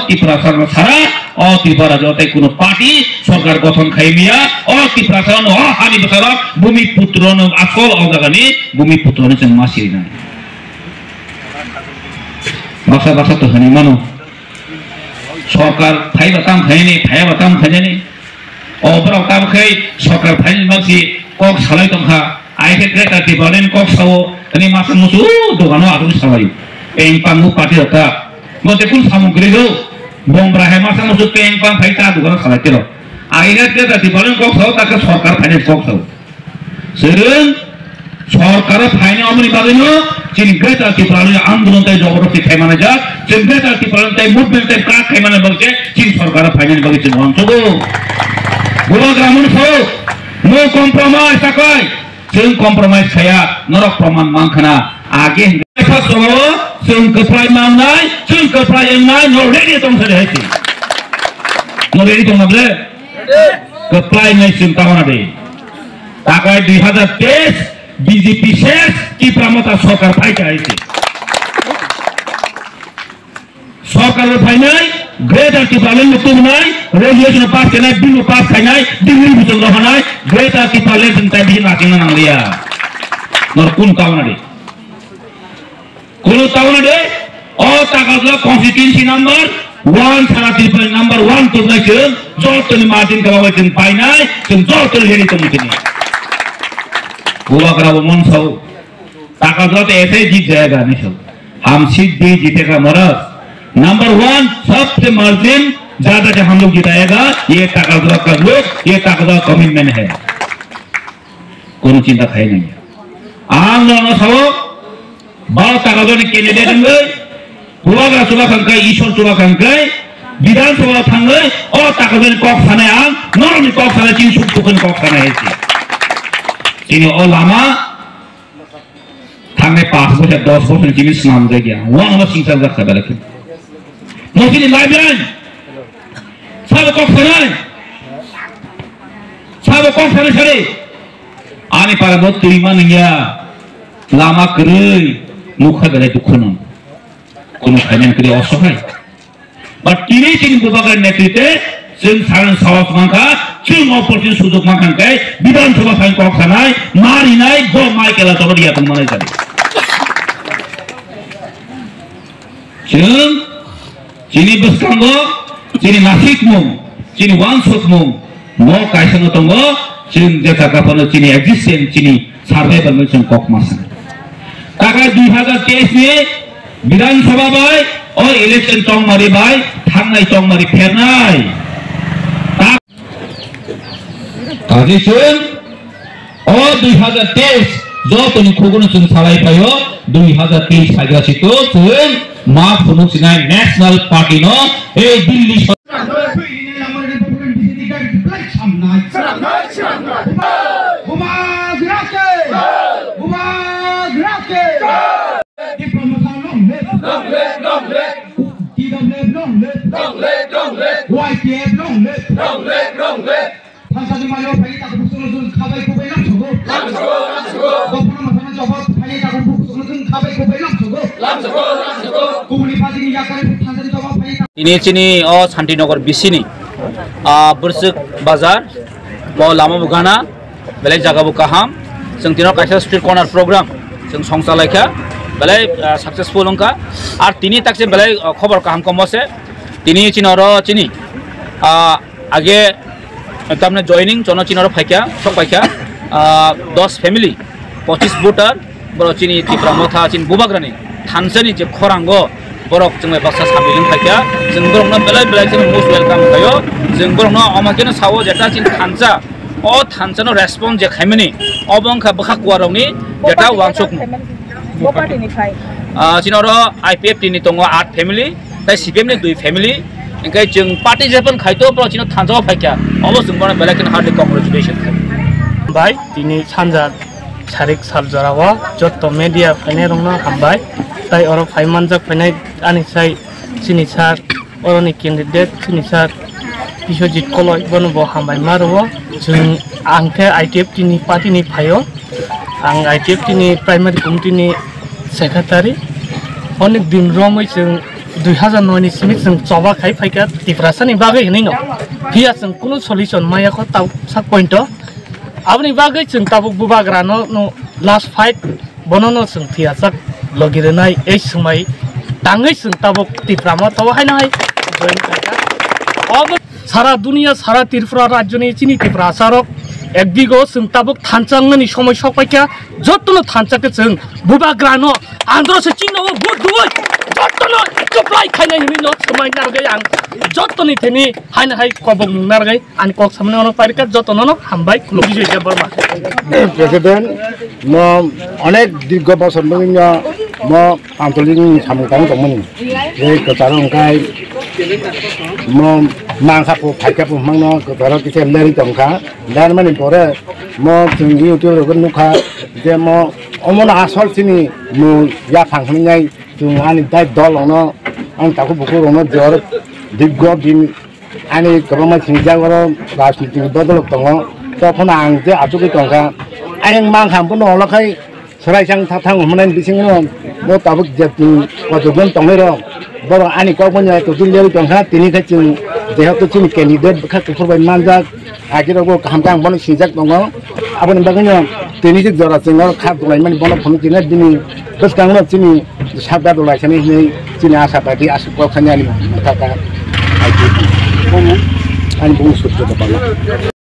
ত্রিপুরা সরকার ছাড়া ত্রিপুরা যত কোনো পার্টি সরকার গঠন খাইমিয়া ত্রিপুরা ছাড়া হানি বছর ভূমিপুত্র আসল জায়গানি ভূমিপুত্র जों मासिरि ना बासा बासा तो हनी मानो सरकार फाइ बाताम खायने फाया बाताम खायने अबराव ताम खाय सरकार फाइल मानसि कक सालाय दंखा आइखे क्रेटा दिबालेन कक सावो अनि मास मुसु दगानो आदु सालाय पें पांगु पार्टी होता मते कुन सामग्रीगौ बंब्रा हे मास मुसु पें पां फाइटा दगानो सालायतेरो आइखे क्रेटा दिबालेन कक सावो ताके सरकार फाइनेन्स कक सावो जों सरकार फाइने अमनि बागैनो जों ग्रेटार टिप्रानि आन्दोलन ताय जबरदस्ति खायमाने जा जों ग्रेटार टिप्रानि ताय मुभमेन्ट ताय का खायमाने बागै जों सरकार फाइने बागै जों अनसगौ गुला ग्रामन खौ नो कम्प्रोमाइज थाखाय जों कम्प्रोमाइज खाया नरक प्रमाण मानखाना आगे फास दङ जों कफ्राय मावनाय जों कफ्राय एंनाय नो रेडि दंसै हेसि नो रेडि दंनाबले कफ्राय नै जों तावना दे थाखाय 2023 बीजेपी शेष की प्रमता सरकार फाइट आइছে सरकार फाइनाय ग्रेटार टिप्रालेन मुक्तुनाय रेगुलेशन पास खानाय बिल पास खानाय दिल्ली बुजन रहनाय ग्रेटार टिप्रालेन जों ताय बिन नाथिना नांलिया नर कुन तावना दे तागाजला कन्स्टिट्युएन्सी नम्बर 1 सारा टिप्रालेन नम्बर 1 तो नायजों जतनि मार्जिन गावाय जों फाइनाय जों जतनि हेरि कमिटिनि बुवाग्राबो मनसाव ताकाजत ऐसे जीत जाएगा नहीं सब हम सीट भी जीतेगा मरस नंबर 1 सबसे मार्जिन ज्यादा जो हम लोग जिताएगा ये ताकाजत का लोग ये ताकाजत कमिटमेंट है कोनो चिंता खाई नहीं आम लोगों सावो बाल ताकाजत कैंडिडेट होंगे बुवाग्रा सुबह खंकाय ईश्वर सुबह खंकाय विधानसभा थांगे और ताकाजत कॉक थाने आम नॉर्मल कॉक थाने चिन सुख सुखन कॉक थाने है ini ulama थांने 5 बছর 10 বছর जिन इस्लाम दे गया वो हम सिंगल रखा बैठे मौसी ने लाइब्रेरी सब को खाना छड़े आने पर बहुत तुरीमान गया लामा करे मुखा गले दुखनो कोनो खाने के लिए असहाय बट तीने चिन बुबागर नेतृत्व जों सारण साहस मानखा जों अपरचुनिटि सुजुग मानखाय विधानसभा फाइन कक खानाय मारिनाय ग माइकेला तबरिया तंमानाय जादों जों जिनि बसखांगो जिनि नासिक मुं जिनि वानसक मुं न कायसनो दङ जों जे जागाफोर जिनि एक्जिस्टेन्स जिनि सार्भाइभाल जों कक मासन ताका 2023 नि विधानसभा बाय और इलेक्शन तंमारि बाय थांनाय तंमारि फेरनाय काजिसों और 2023 जो तुम खुगुन जों सालाय पायो 2023 साइगासितो जों मा फुनुसिनाय नेशनल पार्टी नो ए Delhi ini cini Santinagar bisini bersuk bazar mau lama bugana belai jaga bukaham sengtino kaisa street corner program seng songsa laika belai successful ongka ar tini takse belai khobar kaham komose tini cinoro cini age tamne joining jono cinoro phaikya sok phaikya 10 family 25 voter boro cini tipra motha cin bubagrani थानसानि जे खरांगो बरक जोंनो बाक्सा साबिजों फाइया जों बरकनो बेलाय जों most welcome खायो जों बरकनो अमाकेनो सावो जेटा चिन थानसा अ थानसानो response जे खायमनि अबंखा बखा कुवारनि जेटा वानसक बपाटिनि phi चिनरो IPF टिनि दङ 8 family ताइ सीपीएम नि 2 फेमिली इंकाय जों पार्टी जेपन खायतो पर चिनो थानसाव फाइया अब जों बरनो बेलायकिन हार्डली कंग्रेचुलेशन भाई तिनि सानजा सारिक सालजरावा जत मीडिया फाइने रंनो हामबाय ताई और फाइमानजक फाइनाय आनिसाय सिनिसार औरनि कैंडिडेट सिनिसार बिश्वजित कलय बनबो हामबाय मारबो जों आंखे आईटीएफ टिनि पार्टीनि फायो आं आईटीएफ टिनि प्राइमारी कमिटिनि सेक्रेटारि अनेक दिन रमै जों 2009 ni simit जों चबा खाइ फाइका तिफ्रासानि बागै हिनैनो फिया जों कुनु सल्युसन मायाखौ ताव sak point abni बागै जों ताबुक बुबाग्रानो नो लास्ट फाइट बननो जों फिया sak लगिरनाय ए समय ताङै जों ताबुक तिफ्रामा ताव हायनाय जइन फाइका अब सारा दुनिया सारा त्रिपुरा राज्यनि चिनि तिफ्रा सारक एक बिगो जों ताबुक थानचांनि समय सपाइका जत्तनो थानचाके जों बुबाग्रानो आंध्रसे चिन्नबो बुदुय जत्तनो सप्लाइ खाइनाय हिमिनो समाय नारगै आं जत्तनि थेनि हायना हाय कबक नारगै आनि कक सामने अन पारिका जत्तनो हामबाय खुलुबि जय बर्मा प्रेसिडेन्ट म अनेक दीर्घ बছর धरि म आन्तरिक सामगां दंमोन बे गोजारंखाय म मांखापु फाइखापु मांनो गोजाराव किसे लेरि दंखा दान माने परे म जों इउटिउब नुखा जे म अमन आसल सिनि म या फांखनाय जों आनि दाय दलनो आं ताखौ बुखुरनो जर दीर्घ दिन आनि गोबां मानसिनि जागाराव राजनीति बदल दङ तखन आं जे आजुकै दंखा आं मांखामबो नलाखाय सरायसां थाथां हमनाय बिसिङो म ताबुक जेतु गजोन दंलै र बर आनि कबोnya तो दिल्ली दंखा तिनिखाय जों जेहेतु जोंनि केन्डिडेट खाथुफोरबाय मानजाक आगिरावबो गाहामगां बन सिजाक दङ आबोनि बागैनो तिनिजों जरा जों खाब दलाय माने बन फन दिनै दिनै गोसगांनो जोंनि साबदा दलायसनै नै जोंनि आसाबादि आसुक खानानि थाखा आनि बुंसुद दबाला